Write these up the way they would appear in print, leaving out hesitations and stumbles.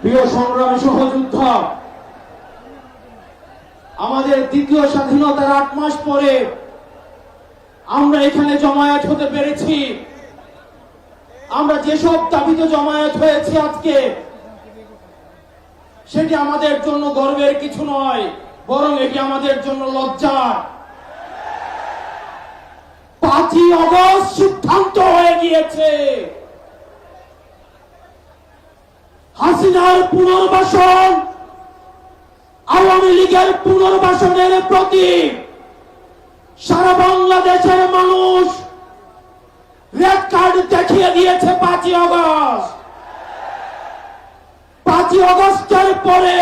প্রিয় সংগ্রামী সহযোদ্ধা, আমাদের দ্বিতীয় স্বাধীনতার ৮ মাস পরে আমরা এখানে জমায়েত হতে পেরেছি। আমরা যেসব দাবিতে জমায়েত হয়েছি আজকে, সেটি আমাদের জন্য গর্বের কিছু নয়, বরং এটি আমাদের জন্য লজ্জার। ৫ই আগস্ট সিদ্ধান্ত হয়ে গিয়েছে হাসিনার পুনর্বাসন আওয়ামী লীগের পুনর্বাসনের প্রতি সারা বাংলাদেশের মানুষ রেড কার্ড দেখিয়ে দিয়েছে। ৫ই আগস্ট ৫ই আগস্টের পরে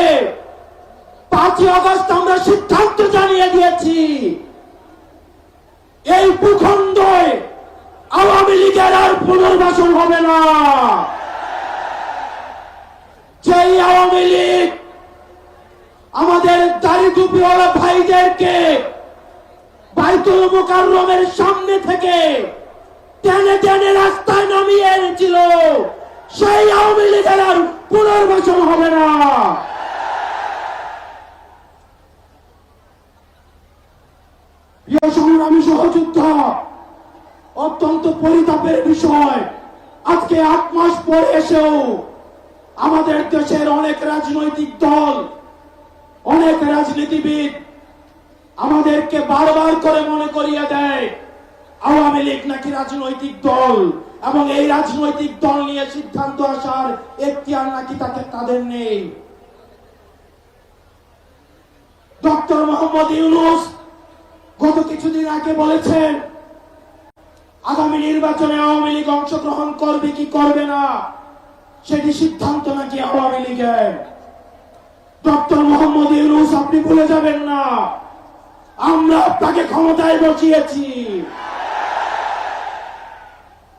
৫ই আগস্ট আমরা সিদ্ধান্ত জানিয়ে দিয়েছি, এই ভূখণ্ডে আওয়ামী লীগের আর পুনর্বাসন হবে না। যেই আওয়ামী লীগ আমাদের দাড়ি টুপিওয়ালা ভাইদেরকে বাইতুল মুকাররমের সামনে থেকে টেনে টেনে রাস্তায় নামিয়ে এনেছিল, সেই আওয়ামী লীগের আর পুনর্বাসন হবে না। প্রিয় সংগ্রামী সহযোদ্ধা, অত্যন্ত পরিতাপের বিষয়, আজকে ৮ মাস পরে এসেও আমাদের দেশের অনেক রাজনৈতিক দল, অনেক রাজনীতিবিদ আমাদেরকে বারবার করে মনে করিয়ে দেয় আওয়ামী লীগ নাকি রাজনৈতিক দল, এবং এই রাজনৈতিক দল নিয়ে সিদ্ধান্ত আসার এখতিয়ার নাকি তাদের নেই। ডক্টর মোহাম্মদ ইউনূস গত কিছুদিন আগে বলেছেন আগামী নির্বাচনে আওয়ামী লীগ অংশগ্রহণ করবে কি করবে না সেটি সিদ্ধান্ত নাকি আওয়ামী লীগের। ডক্টর মোহাম্মদ ইউনূস, আপনি ভুলে যাবেন না, আমরা আপনাকে ক্ষমতায় বসিয়েছি।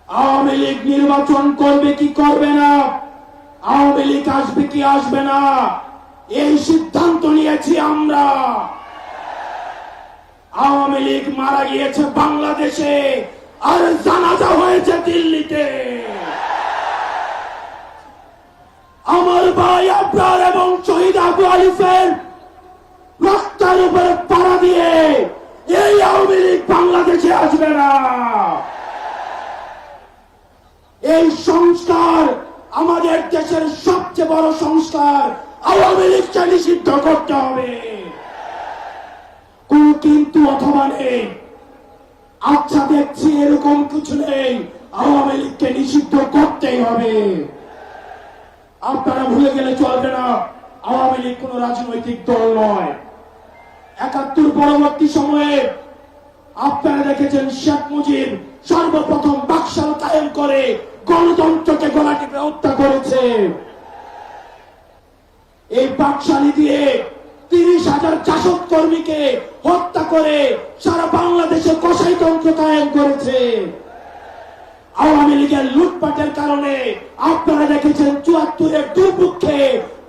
আওয়ামী লীগ নির্বাচন করবে কি করবে না, আওয়ামী লীগ আসবে কি আসবে না, এই সিদ্ধান্ত নিয়েছি আমরা। আওয়ামী লীগ মারা গিয়েছে বাংলাদেশে, আর জানাজা হয়েছে দিল্লিতে। আমার ভাই আবরার এবং শহীদ আবু আলিফের রাস্তার উপরে পাড়া দিয়ে এই আওয়ামী লীগ বাংলাদেশে আসবে না। এই সংস্কার আমাদের দেশের সবচেয়ে বড় সংস্কার, আওয়ামী লীগকে নিষিদ্ধ করতে হবে। কোন কিন্তু অথবা নেই। আচ্ছা, দেখছি এরকম কিছু নেই, আওয়ামী লীগকে নিষিদ্ধ করতেই হবে। আপনারা ভুলে গেলে চলবে না, আওয়ামী লীগ কোন রাজনৈতিক দল নয়। ৭১ পরবর্তী সময়ে আপনারা দেখেছেন শেখ মুজিব সর্বপ্রথম বাকশাল কায়েম করে গণতন্ত্রকে গলা টিপে হত্যা করেছে। এই বাকশালী দিয়ে ৩০,০০০ জাসদ কর্মীকে হত্যা করে সারা বাংলাদেশে কসাইতন্ত্র কায়েম করেছে। আওয়ামী লীগের লুটপাটের কারণে আপনারা দেখেছেন ৭৪-এর দুর্ভিক্ষে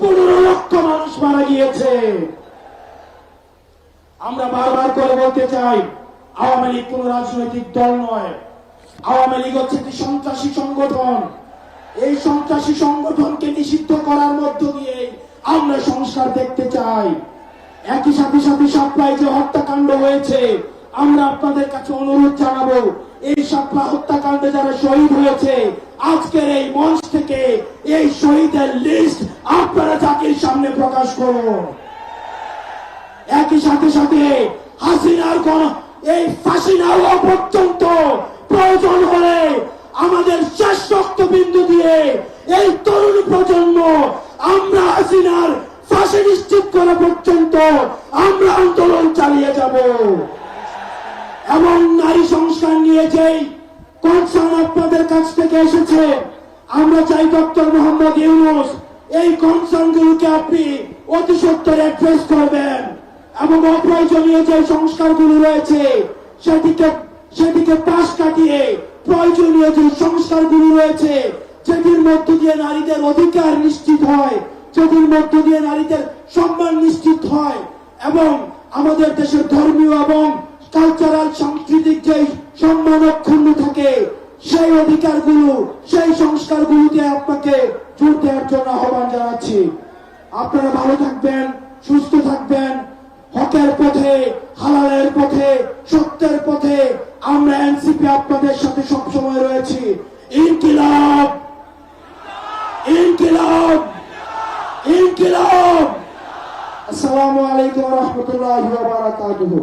১৫ লক্ষ মানুষ মারা গিয়েছে। আমরা বারবার করে বলতে চাই, আওয়ামী লীগ কোন রাজনৈতিক দল নয়। আওয়ামী লীগ হচ্ছে একটি সন্ত্রাসী সংগঠন। এই সন্ত্রাসী সংগঠনকে নিষিদ্ধ করার মধ্য দিয়ে আমরা সংস্কার দেখতে চাই। একই সাথে সাপ্লাই যে হত্যাকাণ্ড হয়েছে, আমরা আপনাদের কাছে অনুরোধ জানাবো, এই সাপ্লাই হত্যাকাণ্ডে যারা শহীদ হয়েছে, আজকের এই মঞ্চ থেকে এই শহীদের লিস্ট আপনারা জাতির সামনে প্রকাশ করুন। একই সাথে হাসিনার এই ফাঁসি না হওয়া পর্যন্ত প্রয়োজন হলে আমাদের শেষ রক্তবিন্দু দিয়ে এই তরুণ প্রজন্ম আমরা হাসিনার ফাঁসি নিশ্চিত করা পর্যন্ত আমরা আন্দোলন চালিয়ে যাব। এবং নারী সংস্কার নিয়ে যেই কনসার্ন আপনাদের কাছ থেকে এসেছে, আমরা চাই ডক্টর মোহাম্মদ ইউনূস এই কনসার্নগুলোকে আপনি অতি সত্বর অ্যাড্রেস করবেন, এবং অপ্রয়োজনীয় যে সংস্কারগুলো রয়েছে সেটিকে পাশ কাটিয়ে প্রয়োজনীয় যে সংস্কারগুলো রয়েছে, যেটির মধ্য দিয়ে নারীদের অধিকার নিশ্চিত হয়, যেটির মধ্য দিয়ে নারীদের সম্মান নিশ্চিত হয়, এবং আমাদের দেশের ধর্মীয় এবং কালচারাল সাংস্কৃতিক যে সম্মান অক্ষুণ্ণ থাকে, সেই অধিকারগুলো, সেই সংস্কারগুলোতে আপনাকে জোর দেওয়ার জন্য আহ্বান জানাচ্ছি। আপনারা ভালো থাকবেন, সুস্থ থাকবেন। হকের পথে, হালালের পথে, সত্যের পথে আমরা এনসিপি আপনাদের সাথে সবসময় রয়েছি। ইনকিলাব, ইনকিলাব, ইনকিলাব। আসসালামু আলাইকুম ওয়া রাহমাতুল্লাহি ওয়া বারাকাতুহু।